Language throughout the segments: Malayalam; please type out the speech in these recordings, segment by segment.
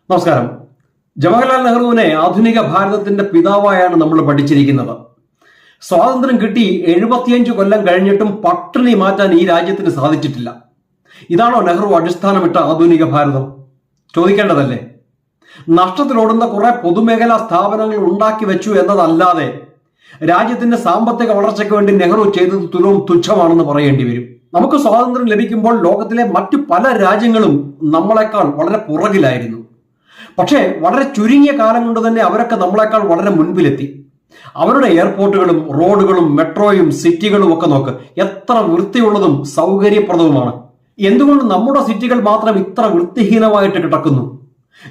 നമസ്കാരം. ജവഹർലാൽ നെഹ്റുവിനെ ആധുനിക ഭാരതത്തിന്റെ പിതാവായാണ് നമ്മൾ പഠിച്ചിരിക്കുന്നത്. സ്വാതന്ത്ര്യം കിട്ടി 75 കൊല്ലം കഴിഞ്ഞിട്ടും പട്ടിണി മാറ്റാൻ ഈ രാജ്യത്തിന് സാധിച്ചിട്ടില്ല. ഇതാണോ നെഹ്റു അടിസ്ഥാനമിട്ട ആധുനിക ഭാരതം? ചോദിക്കേണ്ടതല്ലേ. നഷ്ടത്തിലോടുന്ന കുറെ പൊതുമേഖലാ സ്ഥാപനങ്ങൾ ഉണ്ടാക്കി വെച്ചു എന്നതല്ലാതെ രാജ്യത്തിന്റെ സാമ്പത്തിക വളർച്ചയ്ക്ക് വേണ്ടി നെഹ്റു ചെയ്തത് തുലവും തുച്ഛമാണെന്ന് പറയേണ്ടി വരും. നമുക്ക് സ്വാതന്ത്ര്യം ലഭിക്കുമ്പോൾ ലോകത്തിലെ മറ്റു പല രാജ്യങ്ങളും നമ്മളെക്കാൾ വളരെ പുറകിലായിരുന്നു. പക്ഷേ വളരെ ചുരുങ്ങിയ കാലം കൊണ്ട് തന്നെ അവരൊക്കെ നമ്മളെക്കാൾ വളരെ മുൻപിലെത്തി. അവരുടെ എയർപോർട്ടുകളും റോഡുകളും മെട്രോയും സിറ്റികളും ഒക്കെ നോക്ക്, എത്ര വൃത്തിയുള്ളതും സൗകര്യപ്രദവുമാണ്. എന്തുകൊണ്ട് നമ്മുടെ സിറ്റികൾ മാത്രം ഇത്ര വൃത്തിഹീനമായിട്ട് കിടക്കുന്നു?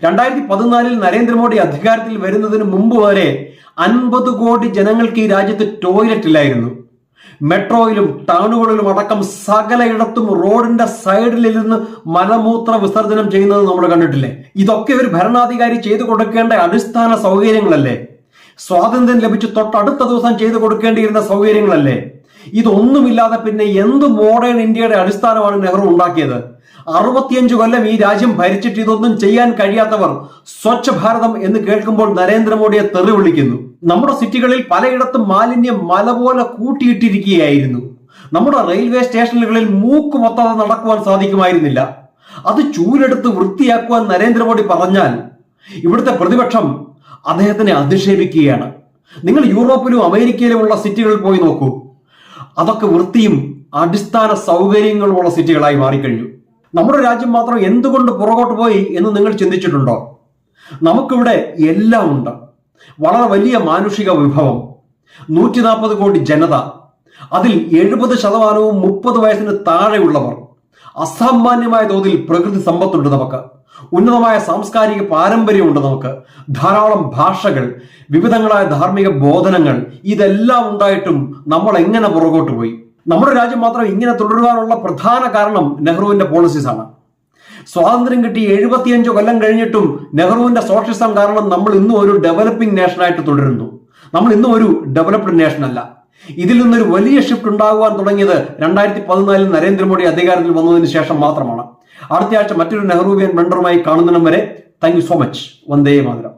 2014 നരേന്ദ്രമോദി അധികാരത്തിൽ വരുന്നതിന് മുമ്പ് വരെ 50 കോടി ജനങ്ങൾക്ക് ഈ രാജ്യത്ത് ടോയ്ലറ്റ് ഇല്ലായിരുന്നു. മെട്രോയിലും ടൗണുകളിലും അടക്കം സകലയിടത്തും റോഡിന്റെ സൈഡിലിരുന്ന് മലമൂത്ര വിസർജനം ചെയ്യുന്നത് നമ്മൾ കണ്ടിട്ടില്ലേ? ഇതൊക്കെ ഒരു ഭരണാധികാരി ചെയ്തു കൊടുക്കേണ്ട അടിസ്ഥാന സൗകര്യങ്ങളല്ലേ? സ്വാതന്ത്ര്യം ലഭിച്ച് തൊട്ടടുത്ത ദിവസം ചെയ്തു കൊടുക്കേണ്ടിയിരുന്ന സൗകര്യങ്ങളല്ലേ? ഇതൊന്നുമില്ലാതെ പിന്നെ എന്ത് മോഡേൺ ഇന്ത്യയുടെ അടിസ്ഥാനമാണ് നെഹ്റു ഉണ്ടാക്കിയത്? 65 കൊല്ലം ഈ രാജ്യം ഭരിച്ചിട്ട് ഇതൊന്നും ചെയ്യാൻ കഴിയാത്തവർ സ്വച്ഛ ഭാരതം എന്ന് കേൾക്കുമ്പോൾ നരേന്ദ്രമോദിയെ തെറി വിളിക്കുന്നു. നമ്മുടെ സിറ്റികളിൽ പലയിടത്തും മാലിന്യം മല പോലെ കൂട്ടിയിട്ടിരിക്കുകയായിരുന്നു. നമ്മുടെ റെയിൽവേ സ്റ്റേഷനുകളിൽ മൂക്ക് മൊത്താതെ നടക്കുവാൻ സാധിക്കുമായിരുന്നില്ല. അത് ചൂലെടുത്ത് വൃത്തിയാക്കുവാൻ നരേന്ദ്രമോദി പറഞ്ഞാൽ ഇവിടുത്തെ പ്രതിപക്ഷം അദ്ദേഹത്തിനെ അധിക്ഷേപിക്കുകയാണ്. നിങ്ങൾ യൂറോപ്പിലും അമേരിക്കയിലുമുള്ള സിറ്റികളിൽ പോയി നോക്കൂ. അതൊക്കെ വൃത്തിയും അടിസ്ഥാന സൗകര്യങ്ങളുമുള്ള സിറ്റികളായി മാറിക്കഴിഞ്ഞു. നമ്മുടെ രാജ്യം മാത്രം എന്തുകൊണ്ട് പുറകോട്ട് പോയി എന്ന് നിങ്ങൾ ചിന്തിച്ചിട്ടുണ്ടോ? നമുക്കിവിടെ എല്ലാം ഉണ്ട്. വളരെ വലിയ മാനുഷിക വിഭവം, 140 കോടി ജനത, അതിൽ 70% 30 വയസ്സിന് താഴെയുള്ളവർ, അസാമാന്യമായ തോതിൽ പ്രകൃതി സമ്പത്തുണ്ട് നമുക്ക്, ഉന്നതമായ സാംസ്കാരിക പാരമ്പര്യമുണ്ട് നമുക്ക്, ധാരാളം ഭാഷകൾ, വിവിധങ്ങളായ ധാർമ്മിക ബോധനങ്ങൾ, ഇതെല്ലാം ഉണ്ടായിട്ടും നമ്മൾ എങ്ങനെ പുറകോട്ട് പോയി? നമ്മുടെ രാജ്യം മാത്രം ഇങ്ങനെ തുടരുവാനുള്ള പ്രധാന കാരണം നെഹ്റുവിന്റെ പോളിസീസ് ആണ്. സ്വാതന്ത്ര്യം കിട്ടി 75 കൊല്ലം കഴിഞ്ഞിട്ടും നെഹ്റുവിന്റെ സോഷ്യലിസം കാരണം നമ്മൾ ഇന്നും ഒരു ഡെവലപ്പിംഗ് നേഷനായിട്ട് തുടരുന്നു. നമ്മൾ ഇന്നും ഒരു ഡെവലപ്ഡ് നേഷൻ അല്ല. ഇതിൽ നിന്നൊരു വലിയ ഷിഫ്റ്റ് ഉണ്ടാകുവാൻ തുടങ്ങിയത് 2014 നരേന്ദ്രമോദി അധികാരത്തിൽ വന്നതിന് ശേഷം മാത്രമാണ്. അടുത്തയാഴ്ച മറ്റൊരു നെഹ്റുവിയൻ മെൻഡറുമായി കാണുന്നതിനും വരെ thank you so much. Vande Mataram.